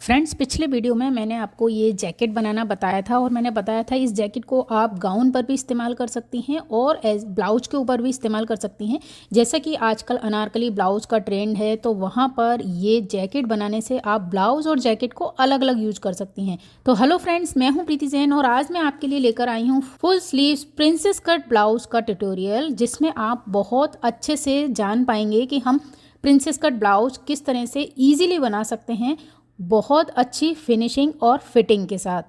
Friends, पिछले video में मैंने आपको ये जैकेट बनाना बताया था और मैंने बताया था इस जैकेट को आप गाउन पर भी इस्तेमाल कर सकती हैं और एज ब्लाउज के ऊपर भी इस्तेमाल कर सकती हैं। जैसा कि आजकल अनारकली ब्लाउज का ट्रेंड है, तो वहाँ पर ये जैकेट बनाने से आप ब्लाउज और जैकेट को अलग अलग यूज कर सकती हैं। तो हेलो फ्रेंड्स, मैं हूँ प्रीति जैन और आज मैं आपके लिए लेकर आई हूँ full sleeves princess cut blouse का ट्यूटोरियल, जिसमें आप बहुत अच्छे से जान पाएंगे कि हम प्रिंसेस कट ब्लाउज किस तरह से ईजिली बना सकते हैं, बहुत अच्छी फिनिशिंग और फिटिंग के साथ।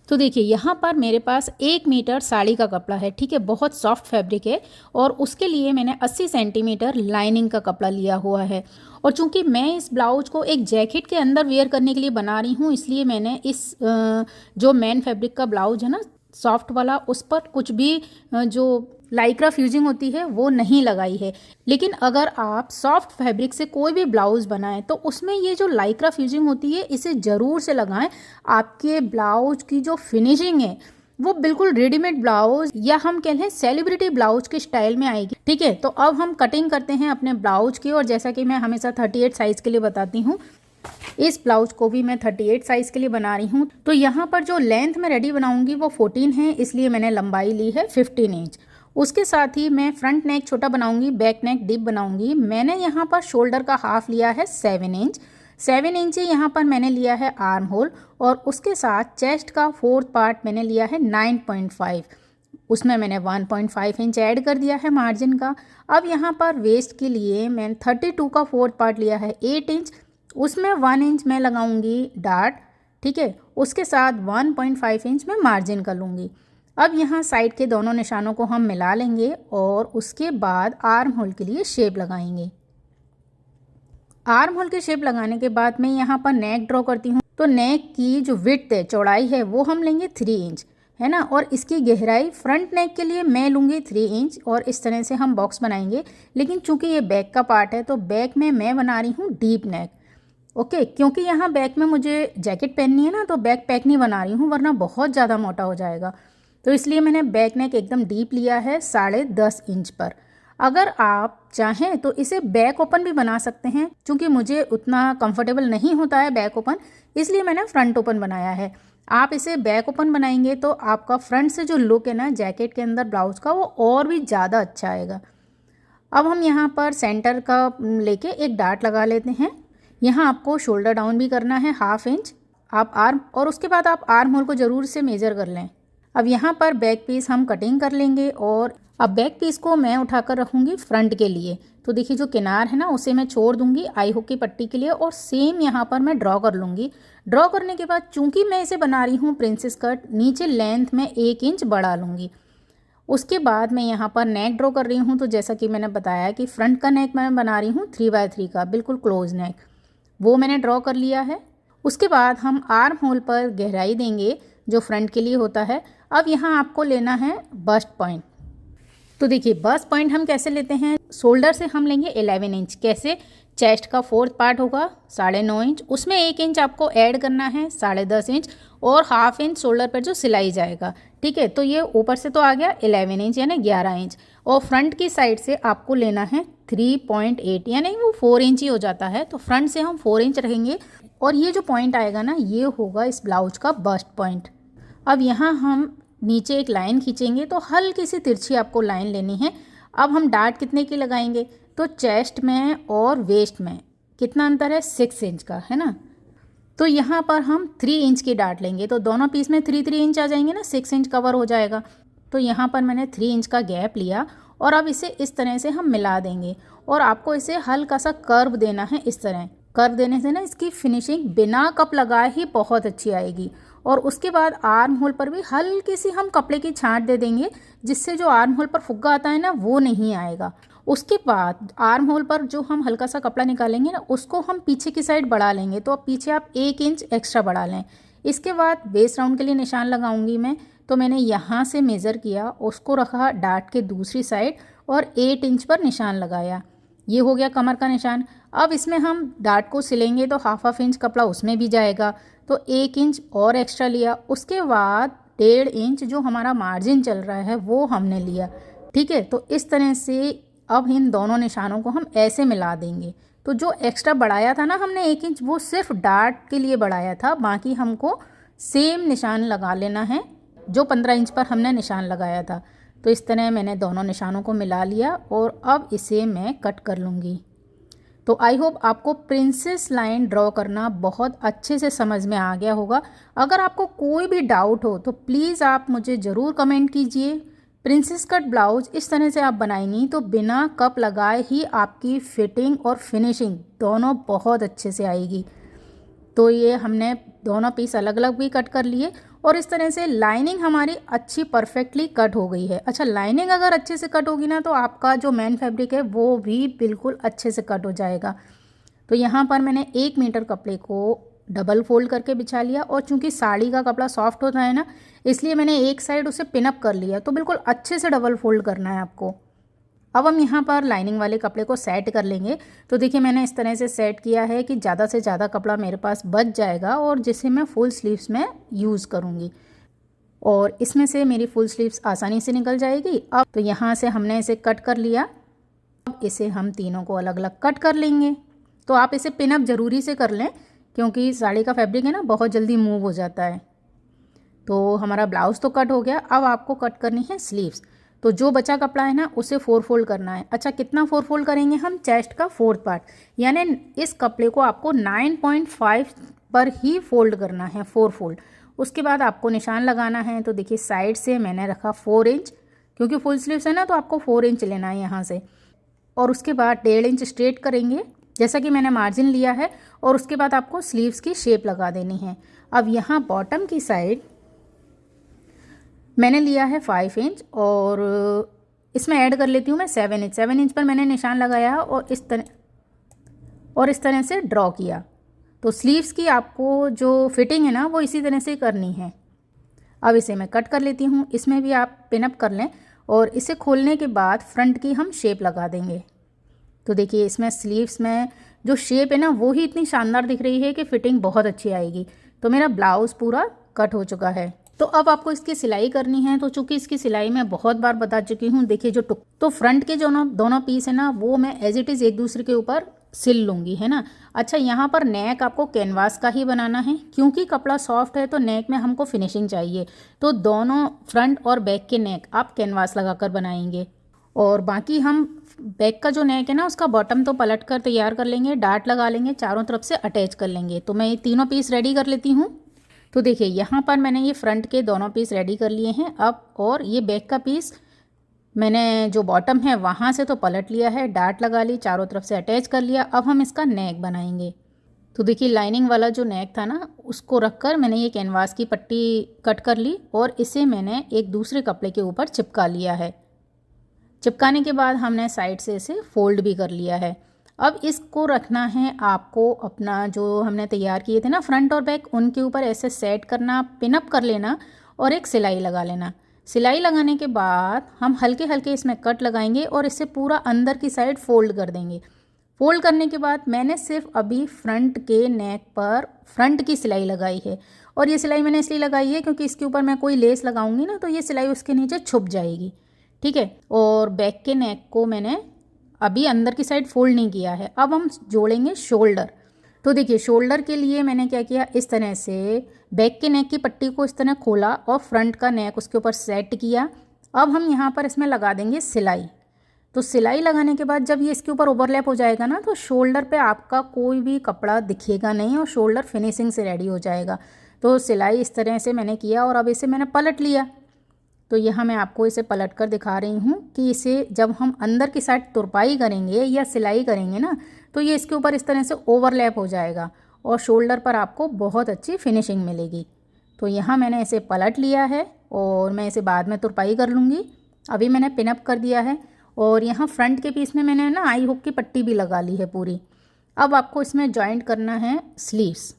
तो देखिए, यहाँ पर मेरे पास 1 मीटर साड़ी का कपड़ा है, ठीक है, बहुत सॉफ्ट फैब्रिक है और उसके लिए मैंने 80 सेंटीमीटर लाइनिंग का कपड़ा लिया हुआ है। और चूंकि मैं इस ब्लाउज को एक जैकेट के अंदर वेयर करने के लिए बना रही हूँ, इसलिए मैंने इस जो मेन फैब्रिक का ब्लाउज है ना, सॉफ्ट वाला, उस पर कुछ भी जो लाइक्रा फ्यूजिंग होती है वो नहीं लगाई है। लेकिन अगर आप सॉफ्ट फैब्रिक से कोई भी ब्लाउज बनाएं तो उसमें ये जो लाइक्रा फ्यूजिंग होती है इसे ज़रूर से लगाएं। आपके ब्लाउज की जो फिनिशिंग है वो बिल्कुल रेडीमेड ब्लाउज या हम कह लें सेलिब्रिटी ब्लाउज के स्टाइल में आएगी, ठीक है। तो अब हम कटिंग करते हैं अपने ब्लाउज की, और जैसा कि मैं हमेशा 38 साइज़ के लिए बताती हूँ, इस ब्लाउज को भी मैं 38 साइज़ के लिए बना रही हूँ। तो यहाँ पर जो लेंथ मैं रेडी बनाऊंगी वो 14 है, इसलिए मैंने लंबाई ली है 15 इंच। उसके साथ ही मैं फ्रंट नेक छोटा बनाऊंगी, बैक नेक डीप बनाऊंगी। मैंने यहाँ पर शोल्डर का हाफ लिया है 7 इंच। 7 इंच ही यहाँ पर मैंने लिया है आर्म होल, और उसके साथ चेस्ट का 4th पार्ट मैंने लिया है 9.5। उसमें मैंने 1.5 इंच ऐड कर दिया है मार्जिन का। अब यहाँ पर वेस्ट के लिए मैंने 32 का 4th पार्ट लिया है 8 इंच। उसमें 1 इंच मैं लगाऊंगी डार्ट, ठीक है। उसके साथ 1.5 इंच मैं मार्जिन कर लूँगी। अब यहाँ साइड के दोनों निशानों को हम मिला लेंगे और उसके बाद आर्म होल के लिए शेप लगाएंगे। आर्म होल के शेप लगाने के बाद मैं यहाँ पर नेक ड्रॉ करती हूँ। तो नेक की जो विड्थ है, चौड़ाई है, वो हम लेंगे 3 इंच, है ना। और इसकी गहराई फ्रंट नेक के लिए मैं लूँगी 3 इंच, और इस तरह से हम बॉक्स बनाएंगे। लेकिन चूंकि ये बैक का पार्ट है तो बैक में मैं बना रही हूँ डीप नेक, ओके। क्योंकि यहाँ बैक में मुझे जैकेट पहननी है ना, तो बैक पैक नहीं बना रही हूँ, वरना बहुत ज़्यादा मोटा हो जाएगा। तो इसलिए मैंने बैक नेक एकदम डीप लिया है 10.5 इंच पर। अगर आप चाहें तो इसे बैक ओपन भी बना सकते हैं, क्योंकि मुझे उतना कंफर्टेबल नहीं होता है बैक ओपन, इसलिए मैंने फ्रंट ओपन बनाया है। आप इसे बैक ओपन बनाएंगे तो आपका फ्रंट से जो लुक है ना जैकेट के अंदर ब्लाउज का, वो और भी ज़्यादा अच्छा आएगा। अब हम यहाँ पर सेंटर का लेके एक डार्ट लगा लेते हैं। यहाँ आपको शोल्डर डाउन भी करना है 1/2 इंच आप आर्म, और उसके बाद आप आर्म होल को ज़रूर से मेज़र कर लें। अब यहाँ पर बैक पीस हम कटिंग कर लेंगे, और अब बैक पीस को मैं उठाकर रखूँगी फ्रंट के लिए। तो देखिए, जो किनार है ना उसे मैं छोड़ दूँगी आई हुक की पट्टी के लिए, और सेम यहाँ पर मैं ड्रॉ कर लूँगी। ड्रॉ करने के बाद चूँकि मैं इसे बना रही हूँ प्रिंसेस कट, नीचे लेंथ में 1 इंच बढ़ा लूँगी। उसके बाद मैं यहाँ पर नेक ड्रॉ कर रही हूँ। तो जैसा कि मैंने बताया कि फ्रंट का नेक मैं बना रही हूँ 3/3 का, बिल्कुल क्लोज नेक, वो मैंने ड्रॉ कर लिया है। उसके बाद हम आर्म होल पर गहराई देंगे जो फ्रंट के लिए होता है। अब यहाँ आपको लेना है बस्ट पॉइंट। तो देखिए, बस्ट पॉइंट हम कैसे लेते हैं, शोल्डर से हम लेंगे 11 इंच। कैसे, चेस्ट का 4th पार्ट होगा 9.5 इंच, उसमें 1 इंच आपको ऐड करना है 10.5 इंच, और 1/2 इंच शोल्डर पर जो सिलाई जाएगा, ठीक है। तो ये ऊपर से तो आ गया 11 इंच यानी 11 इंच, और फ्रंट की साइड से आपको लेना है 3.8 यानी वो 4 इंच ही हो जाता है। तो फ्रंट से हम 4 इंच रखेंगे, और ये जो पॉइंट आएगा ना, ये होगा इस ब्लाउज का बस्ट पॉइंट। अब यहाँ हम नीचे एक लाइन खींचेंगे, तो हल्की सी तिरछी आपको लाइन लेनी है। अब हम डार्ट कितने की लगाएंगे, तो चेस्ट में और वेस्ट में कितना अंतर है, 6 इंच का, है ना। तो यहाँ पर हम 3 इंच की डार्ट लेंगे, तो दोनों पीस में 3 इंच आ जाएंगे ना, 6 इंच कवर हो जाएगा। तो यहाँ पर मैंने 3 इंच का गैप लिया, और अब इसे इस तरह से हम मिला देंगे, और आपको इसे हल्का सा कर्व देना है। इस तरह कर्व देने से ना इसकी फिनिशिंग बिना कप लगाए ही बहुत अच्छी आएगी। और उसके बाद आर्म होल पर भी हल्की सी हम कपड़े की छांट दे देंगे, जिससे जो आर्म होल पर फुग्गा आता है ना, वो नहीं आएगा। उसके बाद आर्म होल पर जो हम हल्का सा कपड़ा निकालेंगे ना, उसको हम पीछे की साइड बढ़ा लेंगे। तो अब पीछे आप 1 इंच एक्स्ट्रा बढ़ा लें। इसके बाद वेस्ट राउंड के लिए निशान लगाऊंगी मैं। तो मैंने यहाँ से मेज़र किया, उसको रखा डार्ट के दूसरी साइड, और 8 इंच पर निशान लगाया। ये हो गया कमर का निशान। अब इसमें हम डार्ट को सिलेंगे तो 1/2 इंच कपड़ा उसमें भी जाएगा, तो 1 इंच और एक्स्ट्रा लिया। उसके बाद 1.5 इंच जो हमारा मार्जिन चल रहा है वो हमने लिया, ठीक है। तो इस तरह से अब इन दोनों निशानों को हम ऐसे मिला देंगे। तो जो एक्स्ट्रा बढ़ाया था ना हमने 1 इंच, वो सिर्फ डार्ट के लिए बढ़ाया था, बाकी हमको सेम निशान लगा लेना है जो 15 इंच पर हमने निशान लगाया था। तो इस तरह मैंने दोनों निशानों को मिला लिया और अब इसे मैं कट कर लूँगी। तो आई होप आपको प्रिंसेस लाइन ड्रॉ करना बहुत अच्छे से समझ में आ गया होगा। अगर आपको कोई भी डाउट हो तो प्लीज़ आप मुझे ज़रूर कमेंट कीजिए। प्रिंसेस कट ब्लाउज इस तरह से आप बनाएंगी तो बिना कप लगाए ही आपकी फिटिंग और फिनिशिंग दोनों बहुत अच्छे से आएगी। तो ये हमने दोनों पीस अलग अलग भी कट कर लिए और इस तरह से लाइनिंग हमारी अच्छी परफेक्टली कट हो गई है। अच्छा, लाइनिंग अगर अच्छे से कट होगी ना तो आपका जो मेन फैब्रिक है वो भी बिल्कुल अच्छे से कट हो जाएगा। तो यहाँ पर मैंने 1 मीटर कपड़े को डबल फोल्ड करके बिछा लिया और चूंकि साड़ी का कपड़ा सॉफ्ट होता है ना, इसलिए मैंने एक साइड उसे पिनअप कर लिया। तो बिल्कुल अच्छे से डबल फोल्ड करना है आपको। अब हम यहाँ पर लाइनिंग वाले कपड़े को सेट कर लेंगे। तो देखिए मैंने इस तरह से सेट किया है कि ज़्यादा से ज़्यादा कपड़ा मेरे पास बच जाएगा और जिसे मैं फुल स्लीव्स में यूज़ करूँगी और इसमें से मेरी फुल स्लीव्स आसानी से निकल जाएगी। अब तो यहाँ से हमने इसे कट कर लिया। अब इसे हम तीनों को अलग अलग कट कर लेंगे। तो आप इसे पिनअप ज़रूरी से कर लें क्योंकि साड़ी का फैब्रिक है ना बहुत जल्दी मूव हो जाता है। तो हमारा ब्लाउज़ तो कट हो गया। अब आपको कट करनी है स्लीव्स। तो जो बचा कपड़ा है ना उसे 4 फोल्ड करना है। अच्छा, कितना 4 फोल्ड करेंगे हम? चेस्ट का 4th पार्ट, यानी इस कपड़े को आपको 9.5 पर ही फोल्ड करना है, 4 फोल्ड। उसके बाद आपको निशान लगाना है। तो देखिए साइड से मैंने रखा 4 इंच, क्योंकि फुल स्लीव्स है ना तो आपको 4 इंच लेना है यहाँ से। और उसके बाद 1.5 इंच स्ट्रेट करेंगे जैसा कि मैंने मार्जिन लिया है और उसके बाद आपको स्लीव्स की शेप लगा देनी है। अब यहाँ बॉटम की साइड मैंने लिया है 5 इंच और इसमें ऐड कर लेती हूँ मैं 7 इंच। 7 इंच पर मैंने निशान लगाया और इस तरह से ड्रॉ किया। तो स्लीव्स की आपको जो फिटिंग है ना वो इसी तरह से करनी है। अब इसे मैं कट कर लेती हूँ। इसमें भी आप पिनअप कर लें और इसे खोलने के बाद फ्रंट की हम शेप लगा देंगे। तो देखिए इसमें स्लीव्स में जो शेप है ना वो ही इतनी शानदार दिख रही है कि फिटिंग बहुत अच्छी आएगी। तो मेरा ब्लाउज़ पूरा कट हो चुका है। तो अब आपको इसकी सिलाई करनी है। तो चूंकि इसकी सिलाई मैं बहुत बार बता चुकी हूँ, देखिए जो तो फ्रंट के जो दोनों पीस है ना वो मैं एज इट इज़ एक दूसरे के ऊपर सिल लूँगी, है ना। अच्छा, यहाँ पर नेक आपको कैनवास का ही बनाना है क्योंकि कपड़ा सॉफ्ट है तो नेक में हमको फिनिशिंग चाहिए। तो दोनों फ्रंट और बैक के नेक आप कैनवास लगा कर बनाएंगे और बाकी हम बैक का जो नेक है ना उसका बॉटम तो पलट कर तैयार कर लेंगे, डार्ट लगा लेंगे, चारों तरफ से अटैच कर लेंगे। तो मैं ये तीनों पीस रेडी कर लेती हूँ। तो देखिए यहाँ पर मैंने ये फ्रंट के दोनों पीस रेडी कर लिए हैं। अब और ये बैक का पीस मैंने जो बॉटम है वहाँ से तो पलट लिया है, डार्ट लगा ली, चारों तरफ से अटैच कर लिया। अब हम इसका नेक बनाएंगे। तो देखिए लाइनिंग वाला जो नेक था ना उसको रखकर मैंने ये कैनवास की पट्टी कट कर ली और इसे मैंने एक दूसरे कपड़े के ऊपर चिपका लिया है। चिपकाने के बाद हमने साइड से इसे फोल्ड भी कर लिया है। अब इसको रखना है आपको अपना जो हमने तैयार किए थे ना फ्रंट और बैक, उनके ऊपर ऐसे सेट करना, पिनअप कर लेना और एक सिलाई लगा लेना। सिलाई लगाने के बाद हम हल्के हल्के इसमें कट लगाएंगे और इसे पूरा अंदर की साइड फोल्ड कर देंगे। फोल्ड करने के बाद मैंने सिर्फ अभी फ्रंट के नेक पर फ्रंट की सिलाई लगाई है और ये सिलाई मैंने इसलिए लगाई है क्योंकि इसके ऊपर मैं कोई लेस लगाऊंगी ना तो ये सिलाई उसके नीचे छुप जाएगी, ठीक है। और बैक के नेक को मैंने अभी अंदर की साइड फोल्ड नहीं किया है। अब हम जोड़ेंगे शोल्डर। तो देखिए शोल्डर के लिए मैंने क्या किया, इस तरह से बैक के नेक की पट्टी को इस तरह खोला और फ्रंट का नेक उसके ऊपर सेट किया। अब हम यहाँ पर इसमें लगा देंगे सिलाई। तो सिलाई लगाने के बाद जब ये इसके ऊपर ओवरलैप हो जाएगा ना तो शोल्डर पे आपका कोई भी कपड़ा दिखेगा नहीं और शोल्डर फिनिशिंग से रेडी हो जाएगा। तो सिलाई इस तरह से मैंने किया और अब इसे मैंने पलट लिया। तो यहाँ मैं आपको इसे पलट कर दिखा रही हूँ कि इसे जब हम अंदर की साइड तुरपाई करेंगे या सिलाई करेंगे ना तो ये इसके ऊपर इस तरह से ओवरलैप हो जाएगा और शोल्डर पर आपको बहुत अच्छी फिनिशिंग मिलेगी। तो यहाँ मैंने इसे पलट लिया है और मैं इसे बाद में तुरपाई कर लूँगी। अभी मैंने पिनअप कर दिया है और यहाँ फ्रंट के पीस में मैंने ना आई हुक की पट्टी भी लगा ली है पूरी। अब आपको इसमें जॉइंट करना है स्लीव्स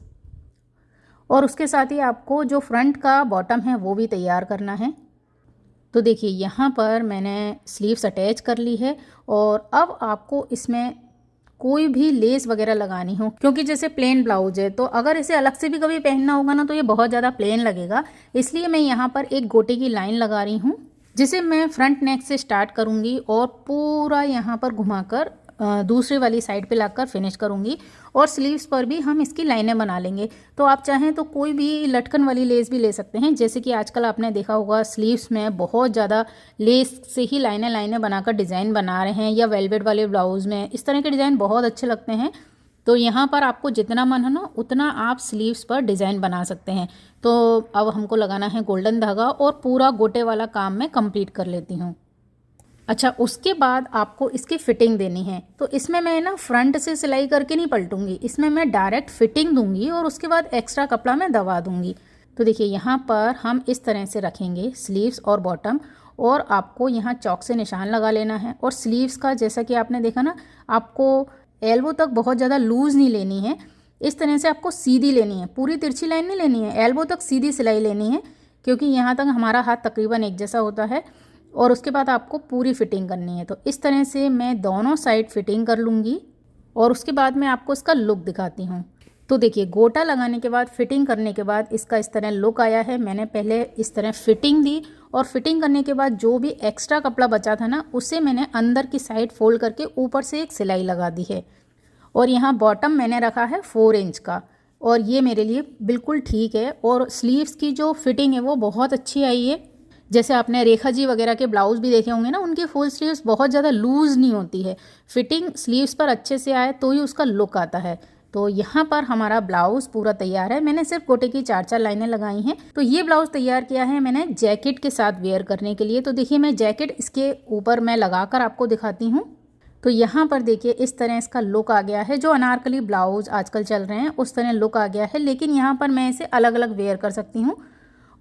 और उसके साथ ही आपको जो फ्रंट का बॉटम है वो भी तैयार करना है। तो देखिए यहाँ पर मैंने स्लीव्स अटैच कर ली है और अब आपको इसमें कोई भी लेस वगैरह लगानी हो क्योंकि जैसे प्लेन ब्लाउज है तो अगर इसे अलग से भी कभी पहनना होगा ना तो ये बहुत ज़्यादा प्लेन लगेगा। इसलिए मैं यहाँ पर एक गोटे की लाइन लगा रही हूँ जिसे मैं फ्रंट नेक से स्टार्ट करूँगी और पूरा यहाँ पर घुमाकर दूसरी वाली साइड पे लाकर फिनिश करूँगी और स्लीव्स पर भी हम इसकी लाइनें बना लेंगे। तो आप चाहें तो कोई भी लटकन वाली लेस भी ले सकते हैं, जैसे कि आजकल आपने देखा होगा स्लीव्स में बहुत ज़्यादा लेस से ही लाइनें बनाकर डिज़ाइन बना रहे हैं, या वेलवेट वाले ब्लाउज़ में इस तरह के डिज़ाइन बहुत अच्छे लगते हैं। तो यहाँ पर आपको जितना मन हो ना उतना आप स्लीव्स पर डिज़ाइन बना सकते हैं। तो अब हमको लगाना है गोल्डन धागा और पूरा गोटे वाला काम मैं कंप्लीट कर लेती हूँ। अच्छा, उसके बाद आपको इसकी फ़िटिंग देनी है। तो इसमें मैं ना फ्रंट से सिलाई करके नहीं पलटूंगी, इसमें मैं डायरेक्ट फिटिंग दूंगी और उसके बाद एक्स्ट्रा कपड़ा मैं दबा दूंगी। तो देखिए यहाँ पर हम इस तरह से रखेंगे स्लीव्स और बॉटम, और आपको यहाँ चौक से निशान लगा लेना है। और स्लीव्स का जैसा कि आपने देखा ना, आपको एल्बो तक बहुत ज़्यादा लूज़ नहीं लेनी है, इस तरह से आपको सीधी लेनी है, पूरी तिरछी लाइन नहीं लेनी है, एल्बो तक सीधी सिलाई लेनी है, क्योंकि यहाँ तक हमारा हाथ तकरीबन एक जैसा होता है। और उसके बाद आपको पूरी फिटिंग करनी है। तो इस तरह से मैं दोनों साइड फिटिंग कर लूँगी और उसके बाद मैं आपको इसका लुक दिखाती हूँ। तो देखिए, गोटा लगाने के बाद फिटिंग करने के बाद इसका इस तरह लुक आया है। मैंने पहले इस तरह फिटिंग दी और फिटिंग करने के बाद जो भी एक्स्ट्रा कपड़ा बचा था ना, उसे मैंने अंदर की साइड फोल्ड करके ऊपर से एक सिलाई लगा दी है। और यहाँ बॉटम मैंने रखा है 4 इंच का, और ये मेरे लिए बिल्कुल ठीक है। और स्लीव्स की जो फिटिंग है वो बहुत अच्छी आई है। जैसे आपने रेखा जी वगैरह के ब्लाउज़ भी देखे होंगे ना, उनकी फुल स्लीव्स बहुत ज़्यादा लूज़ नहीं होती है, फिटिंग स्लीव्स पर अच्छे से आए तो ही उसका लुक आता है। तो यहाँ पर हमारा ब्लाउज़ पूरा तैयार है। मैंने सिर्फ गोटे की 4-4 लाइनें लगाई हैं। तो ये ब्लाउज़ तैयार किया है मैंने जैकेट के साथ वेयर करने के लिए। तो देखिए, मैं जैकेट इसके ऊपर मैं लगाकर आपको दिखाती हूँ। तो यहाँ पर देखिए इस तरह इसका लुक आ गया है। जो अनारकली ब्लाउज़ आजकल चल रहे हैं उस तरह लुक आ गया है, लेकिन यहाँ पर मैं इसे अलग अलग वेयर कर सकती हूँ।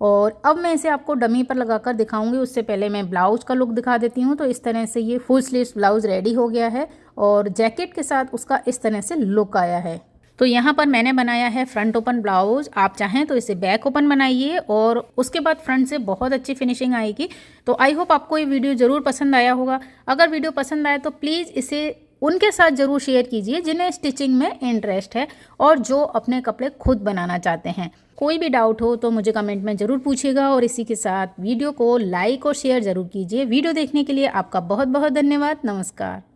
और अब मैं इसे आपको डमी पर लगाकर दिखाऊंगी, उससे पहले मैं ब्लाउज़ का लुक दिखा देती हूँ। तो इस तरह से ये फुल स्लीव्स ब्लाउज़ रेडी हो गया है और जैकेट के साथ उसका इस तरह से लुक आया है। तो यहाँ पर मैंने बनाया है फ्रंट ओपन ब्लाउज़, आप चाहें तो इसे बैक ओपन बनाइए और उसके बाद फ्रंट से बहुत अच्छी फिनिशिंग आएगी। तो आई होप आपको ये वीडियो ज़रूर पसंद आया होगा। अगर वीडियो पसंद आए तो प्लीज़ इसे उनके साथ ज़रूर शेयर कीजिए जिन्हें स्टिचिंग में इंटरेस्ट है और जो अपने कपड़े खुद बनाना चाहते हैं। कोई भी डाउट हो तो मुझे कमेंट में ज़रूर पूछिएगा और इसी के साथ वीडियो को लाइक और शेयर ज़रूर कीजिए। वीडियो देखने के लिए आपका बहुत बहुत धन्यवाद। नमस्कार।